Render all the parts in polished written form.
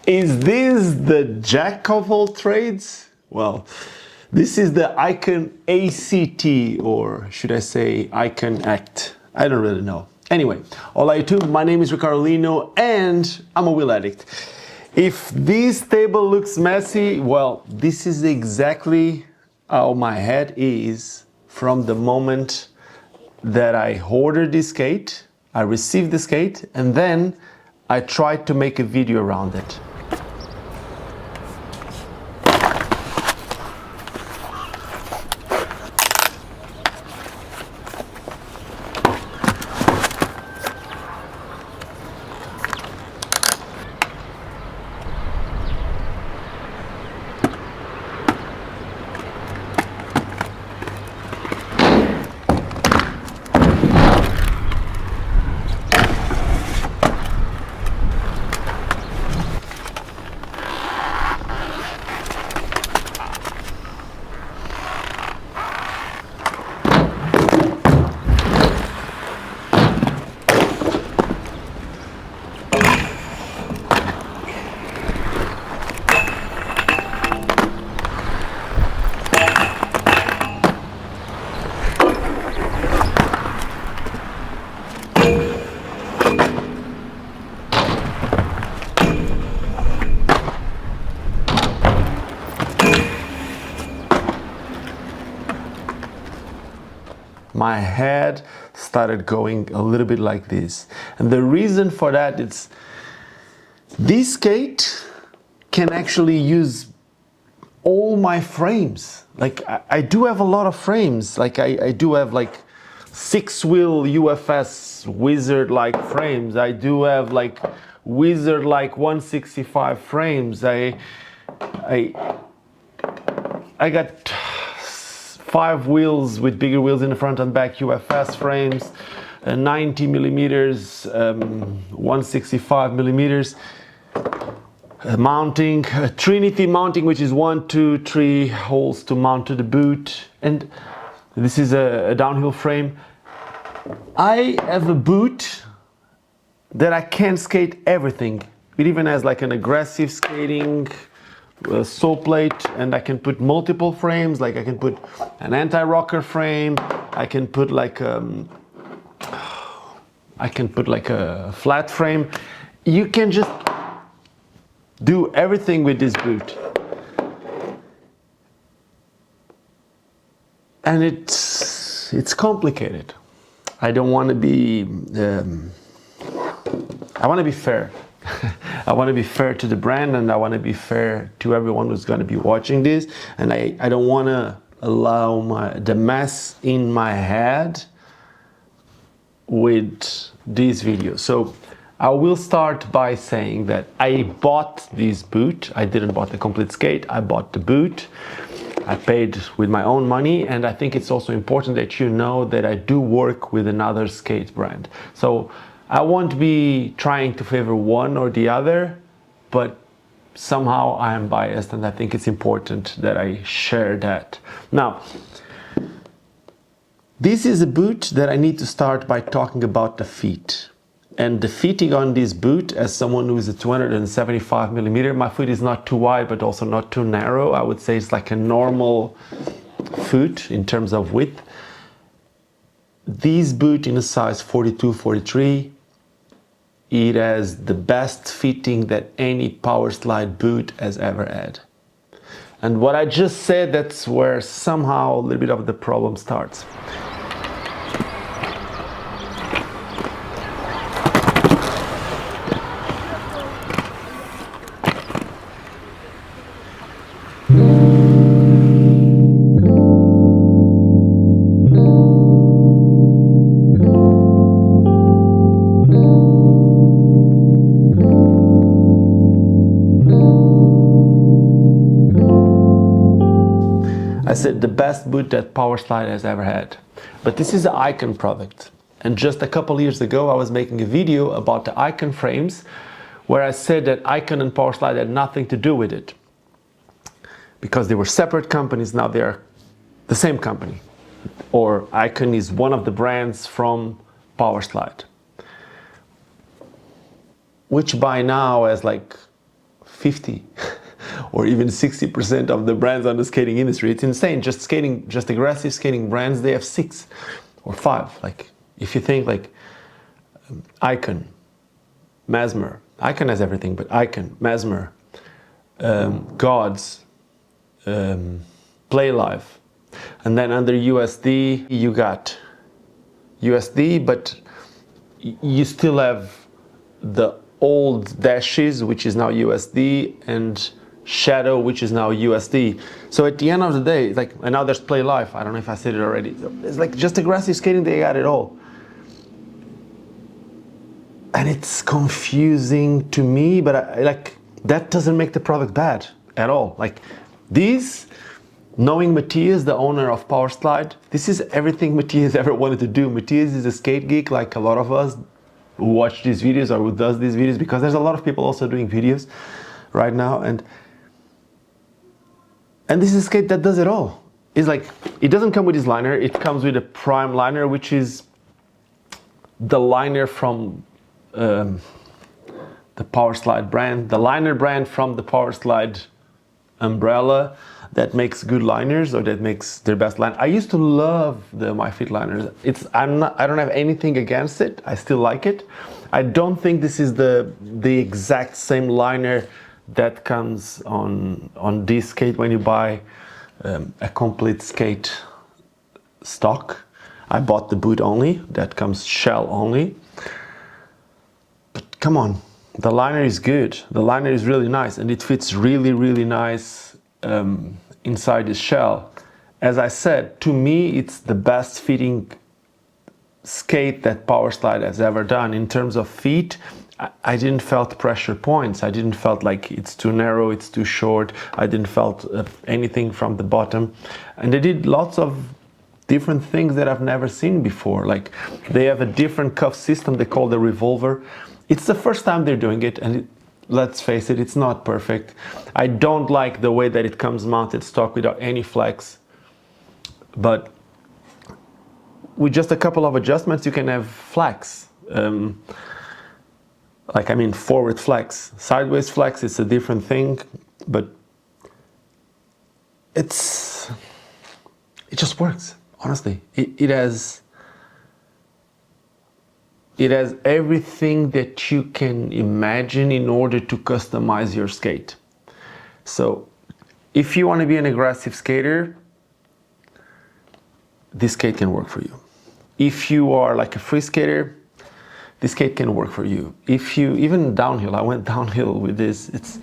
Is this the jack of all trades? Well, this is the IQON ACT, or should I say IQON ACT? I don't really know. Anyway, hola YouTube, my name is Ricardo Lino and I'm a wheel addict. If this table looks messy, well, this is exactly how my head is from the moment that I ordered this skate, I received the skate, and then I tried to make a video around it. My head started going a little bit like this. And the reason for that is this skate can actually use all my frames. Like I do have a lot of frames. Like I do have like 6-wheel UFS wizard-like frames. I do have like wizard-like 165 frames. I got 5 wheels with bigger wheels in the front and back UFS frames, 90 millimeters, 165 millimeters mounting, Trinity mounting, which is 1, 2, 3 holes to mount to the boot, and this is a downhill frame. I have a boot that I can skate everything. It even has like an aggressive skating sole plate, and I can put multiple frames. Like I can put an anti-rocker frame, I can put like a flat frame. You can just do everything with this boot, and it's complicated. I don't want to be I want to be fair. I want to be fair to the brand, and I want to be fair to everyone who's going to be watching this, and I don't want to allow the mess in my head with this video. So I will start by saying that I bought this boot. I didn't buy the complete skate, I bought the boot. I paid with my own money, and I think it's also important that you know that I do work with another skate brand. So I won't be trying to favor one or the other, but somehow I am biased, and I think it's important that I share that. Now, this is a boot that I need to start by talking about the feet. And the fitting on this boot, as someone who is a 275 millimeter, my foot is not too wide, but also not too narrow. I would say it's like a normal foot in terms of width. This boot in a size 42, 43, it has the best fitting that any power slide boot has ever had. And what I just said, that's where somehow a little bit of the problem starts. I said the best boot that Powerslide has ever had. But this is an IQON product. And just a couple years ago, I was making a video about the IQON frames, where I said that IQON and Powerslide had nothing to do with it, because they were separate companies. Now they are the same company. Or IQON is one of the brands from Powerslide, which by now has like 50 or even 60% of the brands on the skating industry. It's insane. Just aggressive skating brands, they have 6 or 5. Like, if you think like IQON, Mesmer. IQON has everything, but IQON, Mesmer, Gods, Play Life. And then under USD, you got USD, but you still have the old Dashes, which is now USD, and Shadow, which is now USD. So at the end of the day, like, and now there's Play Life. I don't know if I said it already. It's like just aggressive skating, they got it all. And it's confusing to me, but like, that doesn't make the product bad at all. Like, these, knowing Matthias, the owner of Powerslide, this is everything Matthias ever wanted to do. Matthias is a skate geek like a lot of us who watch these videos or who does these videos, because there's a lot of people also doing videos right now, and this is a skate that does it all. It's like, it doesn't come with this liner, it comes with a Prime liner, which is the liner from the Powerslide brand, the liner brand from the Powerslide umbrella that makes good liners, or that makes their best line. I used to love the My Fit liners. I don't have anything against it. I still like it. I don't think this is the exact same liner that comes on this skate when you buy a complete skate stock. I bought the boot only, that comes shell only. But come on, the liner is good. The liner is really nice, and it fits really, really nice inside the shell. As I said, to me, it's the best fitting skate that Powerslide has ever done. In terms of feet, I didn't felt pressure points. I didn't felt like it's too narrow, it's too short. I didn't felt anything from the bottom. And they did lots of different things that I've never seen before. Like, they have a different cuff system they call the revolver. It's the first time they're doing it, and let's face it, it's not perfect. I don't like the way that it comes mounted stock without any flex, but with just a couple of adjustments you can have flex. Like, I mean, forward flex. Sideways flex is a different thing, but it just works, honestly. It has everything that you can imagine in order to customize your skate. So if you want to be an aggressive skater, this skate can work for you. If you are like a free skater, this skate can work for you. If you, even downhill, I went downhill with this, it's,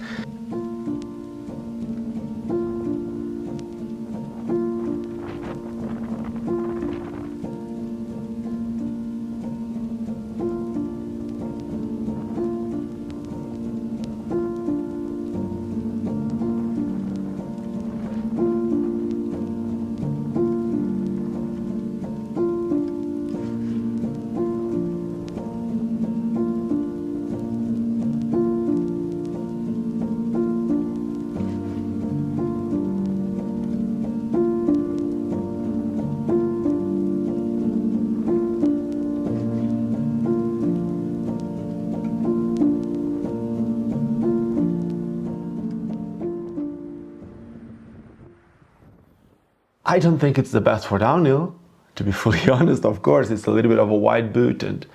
I don't think it's the best for downhill, to be fully honest. Of course, it's a little bit of a wide boot, and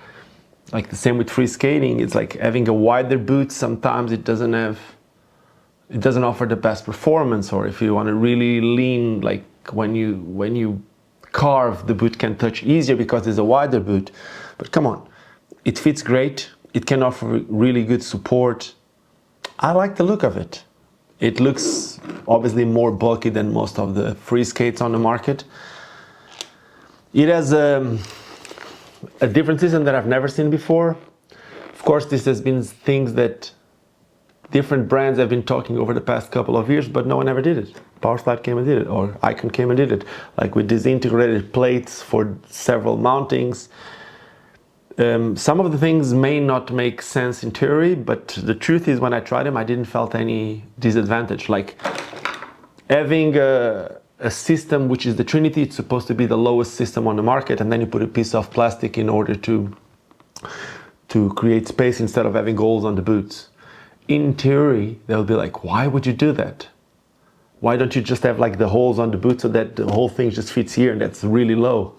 like the same with free skating, it's like having a wider boot, sometimes it doesn't offer the best performance. Or if you want to really lean, like when you carve, the boot can touch easier because it's a wider boot. But come on, it fits great, it can offer really good support. I like the look of it. It looks obviously more bulky than most of the free skates on the market. It has a different system that I've never seen before. Of course, this has been things that different brands have been talking over the past couple of years, but no one ever did it. Powerslide came and did it, or IQON came and did it, like with these integrated plates for several mountings. Some of the things may not make sense in theory, but the truth is when I tried them, I didn't felt any disadvantage. Like having a system which is the Trinity, it's supposed to be the lowest system on the market, and then you put a piece of plastic in order to create space instead of having holes on the boots. in theory, they'll be like, why would you do that? Why don't you just have like the holes on the boot so that the whole thing just fits here and that's really low?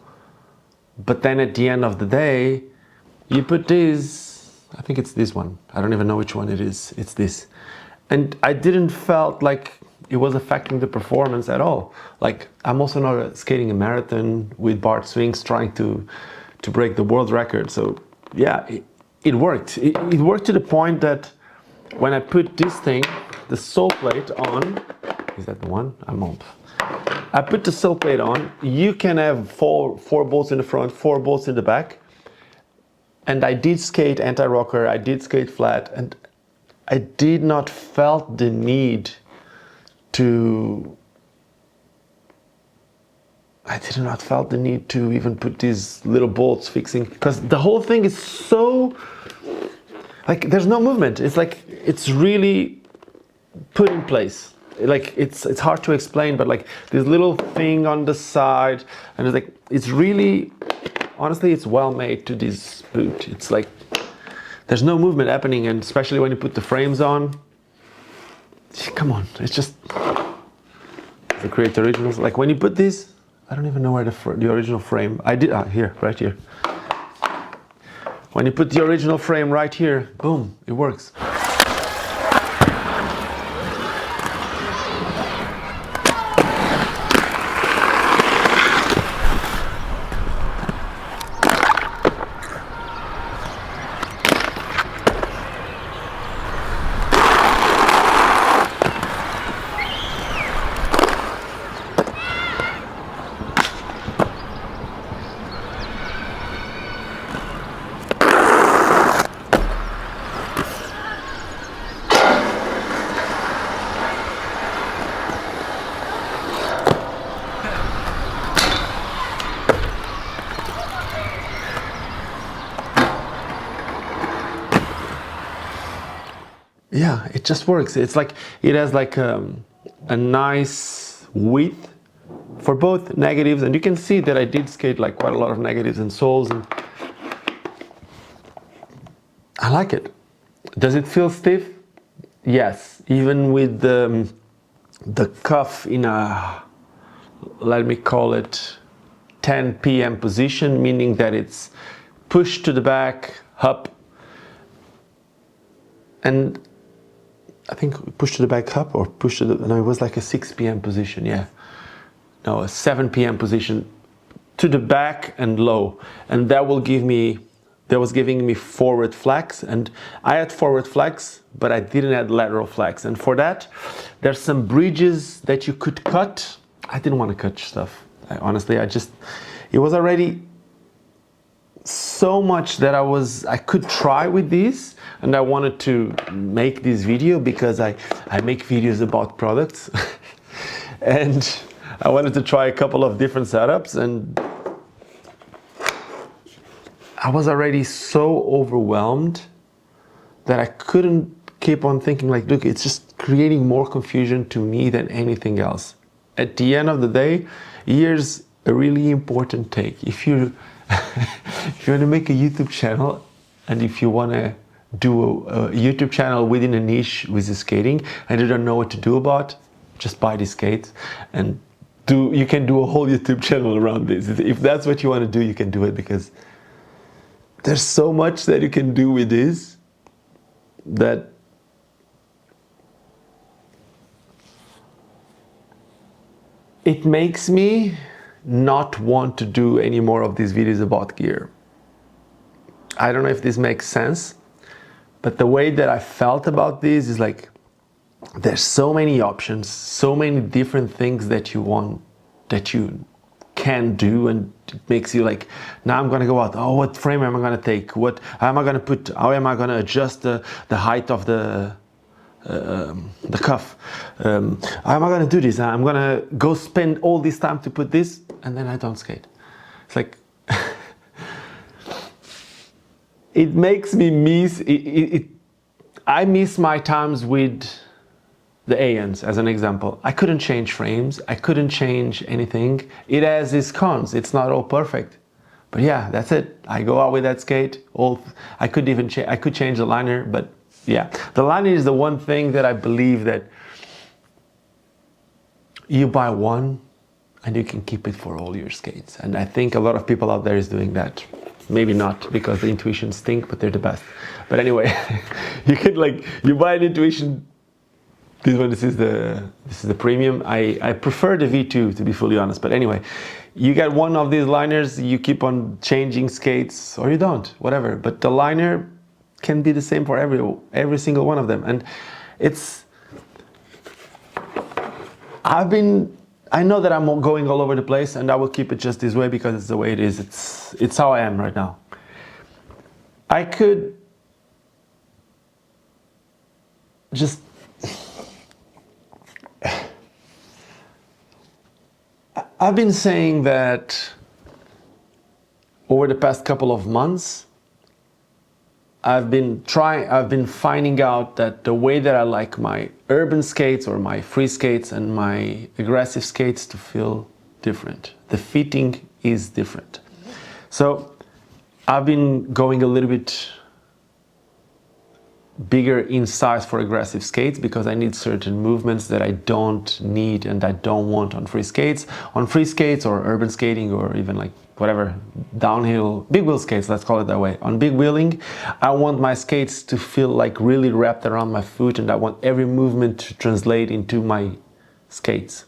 But then at the end of the day, you put this, I think it's this one. I don't even know which one it is. It's this. And I didn't felt like it was affecting the performance at all. Like, I'm also not skating a marathon with bar swings trying to break the world record. So yeah, it worked. It worked to the point that when I put this thing, the sole plate on, is that the one? I'm on. I put the sole plate on, you can have four bolts in the front, 4 bolts in the back. And I did skate anti-rocker, I did skate flat, and I did not felt the need to even put these little bolts fixing, because the whole thing is so, like, there's no movement. It's like, it's really put in place. Like, it's hard to explain, but like this little thing on the side, and it's like, it's really, honestly, it's well made to this boot. It's like, there's no movement happening, and especially when you put the frames on, come on, it's just, the Create Originals, like when you put this, I don't even know where the original frame, I did, here, right here. When you put the original frame right here, boom, it works. Yeah, it just works. It's like, it has like a nice width for both negatives, and you can see that I did skate like quite a lot of negatives and soles, and I like it. Does it feel stiff? Yes, even with the cuff in a, let me call it 10 p.m. position, meaning that it's pushed to the back, up, and I think push to the back up, or push to the, no, it was like a 6 p.m. position, yeah. No, a 7 p.m. position to the back and low. And that will give me, that was giving me forward flex, and I had forward flex, but I didn't have lateral flex. And for that, there's some bridges that you could cut. I didn't want to cut stuff. Honestly, it was already so much that I could try with these, and I wanted to make this video because I make videos about products and I wanted to try a couple of different setups, and I was already so overwhelmed that I couldn't keep on thinking like, look, it's just creating more confusion to me than anything else. At the end of the day, here's a really important take. If you if you want to make a YouTube channel, and if you want to do a YouTube channel within a niche with the skating and you don't know what to do about, just buy these skates and you can do a whole YouTube channel around this. If that's what you want to do, you can do it, because there's so much that you can do with this that it makes me not want to do any more of these videos about gear. I don't know if this makes sense, but the way that I felt about this is like, there's so many options, so many different things that you want, that you can do, and it makes you like, now I'm gonna go out, oh, what frame am I gonna take? What am I gonna put? How am I gonna adjust the height of the cuff? How am I gonna do this? I'm gonna go spend all this time to put this, and then I don't skate. It's like, it makes me miss, I miss my times with the ANs, as an example. I couldn't change frames, I couldn't change anything. It has its cons, it's not all perfect. But yeah, that's it. I go out with that skate. I could change the liner, but Yeah, the liner is the one thing that I believe that you buy one and you can keep it for all your skates. And I think a lot of people out there is doing that. Maybe not, because the Intuitions stink, but they're the best. But anyway, you can you buy an Intuition. This is the premium. I prefer the V2, to be fully honest. But anyway, you get one of these liners, you keep on changing skates, or you don't, whatever. But the liner can be the same for every single one of them. And I know that I'm going all over the place, and I will keep it just this way because it's the way it is. It's how I am right now. I could just I've been saying that over the past couple of months, I've been finding out that the way that I like my urban skates or my free skates and my aggressive skates to feel different. The fitting is different. So I've been going a little bit bigger in size for aggressive skates because I need certain movements that I don't need and I don't want on free skates. On free skates or urban skating or even like whatever, downhill, big wheel skates, let's call it that way. On big wheeling, I want my skates to feel like really wrapped around my foot and I want every movement to translate into my skates.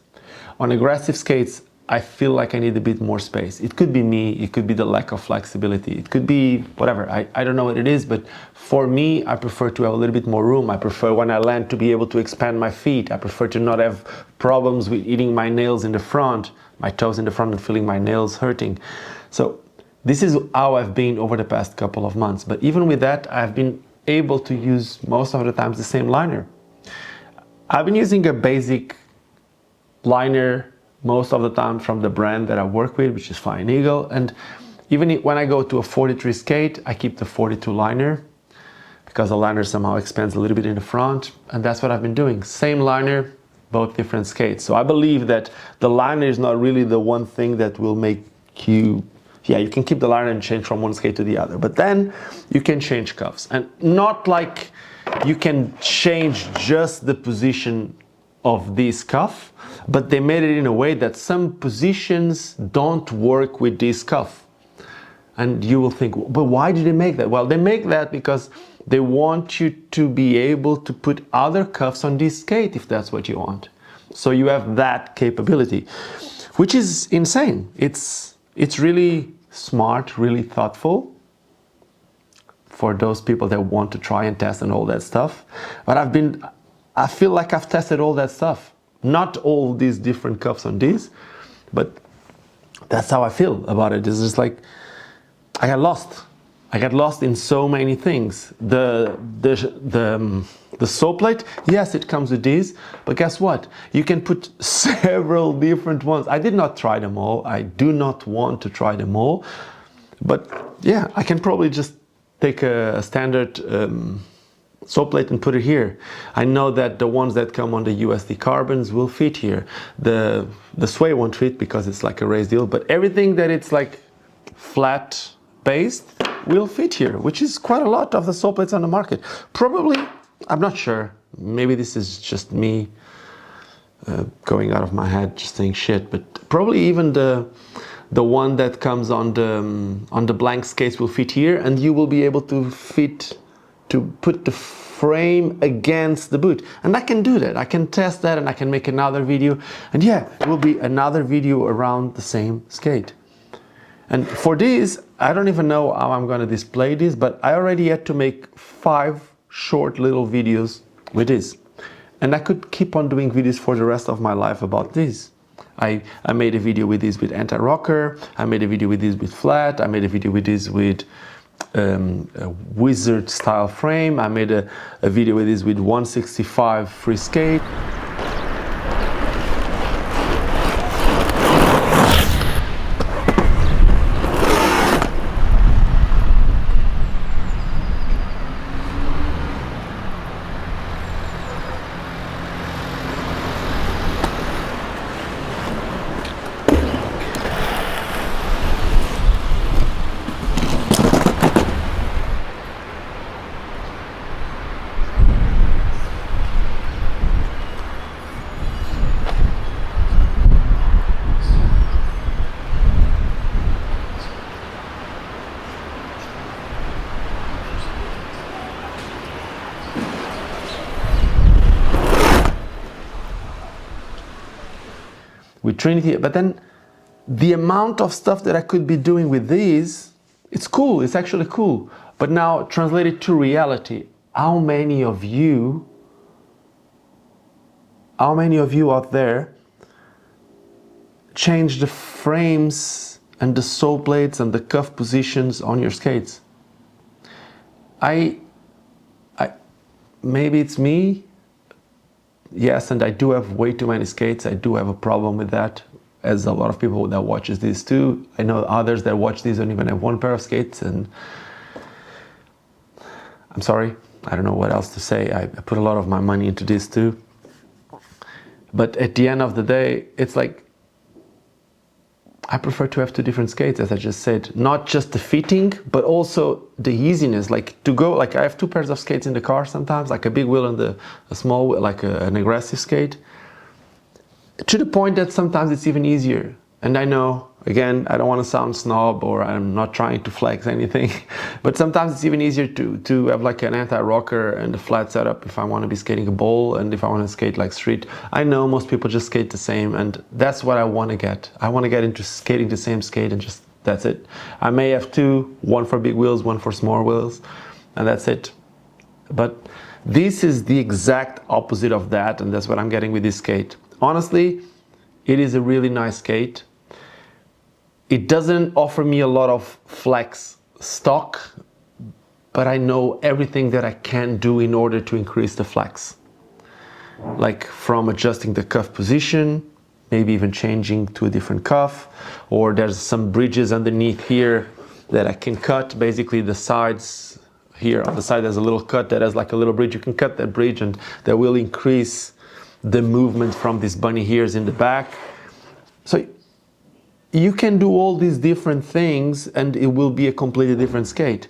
On aggressive skates, I feel like I need a bit more space. It could be me, it could be the lack of flexibility, it could be whatever, I don't know what it is, but for me, I prefer to have a little bit more room. I prefer when I land to be able to expand my feet. I prefer to not have problems with eating my nails in the front, my toes in the front and feeling my nails hurting. So this is how I've been over the past couple of months. But even with that, I've been able to use most of the times the same liner. I've been using a basic liner most of the time from the brand that I work with, which is Flying Eagle. And even when I go to a 43 skate, I keep the 42 liner because the liner somehow expands a little bit in the front. And that's what I've been doing. Same liner, both different skates. So I believe that the liner is not really the one thing that will make you, yeah, you can keep the liner and change from one skate to the other, but then you can change cuffs. And not like you can change just the position of this cuff, but they made it in a way that some positions don't work with this cuff. And you will think, but why did they make that? Well, they make that because they want you to be able to put other cuffs on this skate if that's what you want. So you have that capability, which is insane. It's really smart, really thoughtful for those people that want to try and test and all that stuff. But I feel like I've tested all that stuff. Not all these different cuffs on these, but that's how I feel about it. It's just like, I got lost. I got lost in so many things. The sole plate, yes, it comes with these, but guess what? You can put several different ones. I did not try them all. I do not want to try them all. But yeah, I can probably just take a standard sole plate and put it here. I know that the ones that come on the USD carbons will fit here. The sway won't fit because it's like a raised deal, but everything that it's like flat based will fit here, which is quite a lot of the sole plates on the market. Probably, I'm not sure, maybe this is just me going out of my head just saying shit, but probably even the one that comes on the blank skates will fit here, and you will be able to put the frame against the boot. And I can do that. I can test that and I can make another video. And yeah, it will be another video around the same skate. And for this, I don't even know how I'm going to display this, but I already had to make 5 short little videos with this. And I could keep on doing videos for the rest of my life about this. I made a video with this with anti-rocker. I made a video with this with flat. I made a video with this with a wizard style frame. I made a video with this with 165 free skate. with Trinity, but then the amount of stuff that I could be doing with these, it's cool, it's actually cool. But now translated to reality, how many of you out there change the frames and the sole plates and the cuff positions on your skates? Maybe it's me, yes, and I do have way too many skates. I do have a problem with that, as a lot of people that watches this too. I know others that watch these don't even have one pair of skates, and I'm sorry, I don't know what else to say. I put a lot of my money into this too. But at the end of the day, it's like, I prefer to have two different skates, as I just said. Not just the fitting, but also the easiness. Like to go, like I have two pairs of skates in the car sometimes, like a big wheel and a small wheel, like an aggressive skate. To the point that sometimes it's even easier. And I know, again, I don't want to sound snob, or I'm not trying to flex anything, but sometimes it's even easier to have like an anti-rocker and a flat setup if I want to be skating a bowl and if I want to skate like street. I know most people just skate the same, and that's what I want to get. I want to get into skating the same skate, and just, that's it. I may have two, one for big wheels, one for small wheels, and that's it. But this is the exact opposite of that, and that's what I'm getting with this skate. Honestly, it is a really nice skate. It doesn't offer me a lot of flex stock, but I know everything that I can do in order to increase the flex. Like from adjusting the cuff position, maybe even changing to a different cuff, or there's some bridges underneath here that I can cut. Basically the sides here, on the side there's a little cut that has like a little bridge. You can cut that bridge and that will increase the movement from these bunny ears in the back. So you can do all these different things and it will be a completely different skate.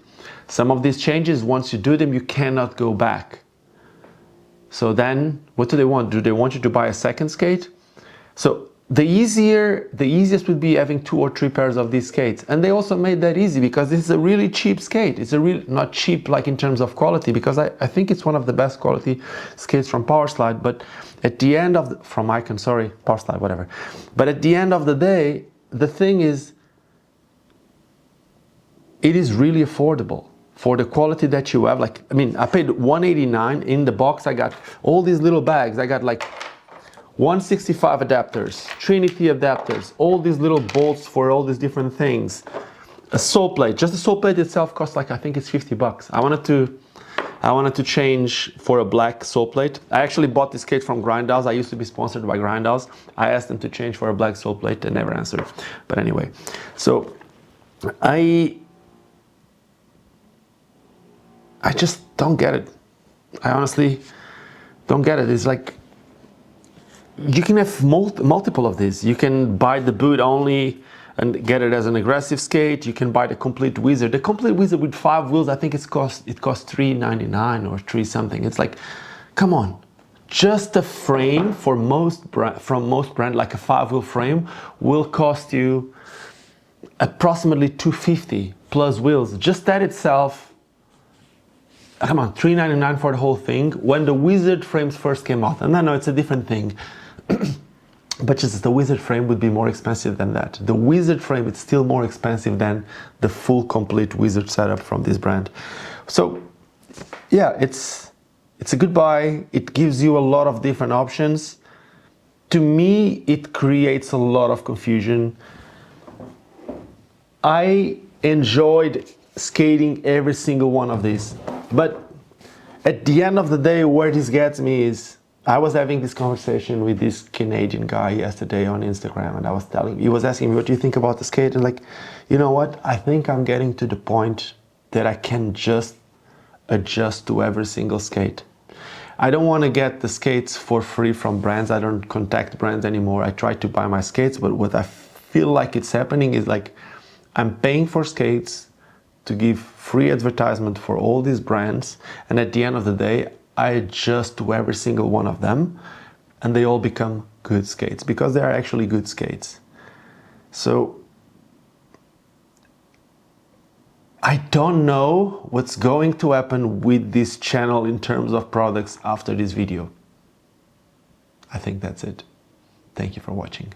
Some of these changes, once you do them, you cannot go back. So then what do they want? Do they want you to buy a second skate? So the easiest would be having 2 or 3 pairs of these skates. And they also made that easy because this is a really cheap skate. It's a real, not cheap like in terms of quality, because I think it's one of the best quality skates from Powerslide, but at the end of from IQON, sorry, Powerslide, whatever. But at the end of the day, the thing is, it is really affordable for the quality that you have. Like, I mean, I paid $189 in the box. I got all these little bags. I got like 165 adapters, Trinity adapters, all these little bolts for all these different things. A sole plate, just the sole plate itself costs like, I think it's $50. I wanted to change for a black sole plate. I actually bought this skate from Grindhouse. I used to be sponsored by Grindhouse. I asked them to change for a black sole plate. They never answered. But anyway, so I just don't get it. I honestly don't get it. It's like, you can have multiple of these. You can buy the boot only and get it as an aggressive skate. You can buy the complete Wizard. The complete Wizard with 5 wheels, I think it costs $3.99 or $3 something. It's like, come on. Just a frame for from most brand, like a 5-wheel frame, will cost you approximately $250 plus wheels. Just that itself, come on, $3.99 for the whole thing. When the Wizard frames first came out, and I know it's a different thing, but just the Wizard frame would be more expensive than that. The Wizard frame is still more expensive than the full complete Wizard setup from this brand. So yeah, it's a good buy. It gives you a lot of different options. To me, it creates a lot of confusion. I enjoyed skating every single one of these, but at the end of the day, where this gets me is, I was having this conversation with this Canadian guy yesterday on Instagram, and he was asking me, what do you think about the skate? And like, you know what? I think I'm getting to the point that I can just adjust to every single skate. I don't want to get the skates for free from brands. I don't contact brands anymore. I try to buy my skates, but what I feel like it's happening is like, I'm paying for skates to give free advertisement for all these brands, and at the end of the day, I adjust to every single one of them, and they all become good skates because they are actually good skates. So I don't know what's going to happen with this channel in terms of products after this video. I think that's it. Thank you for watching.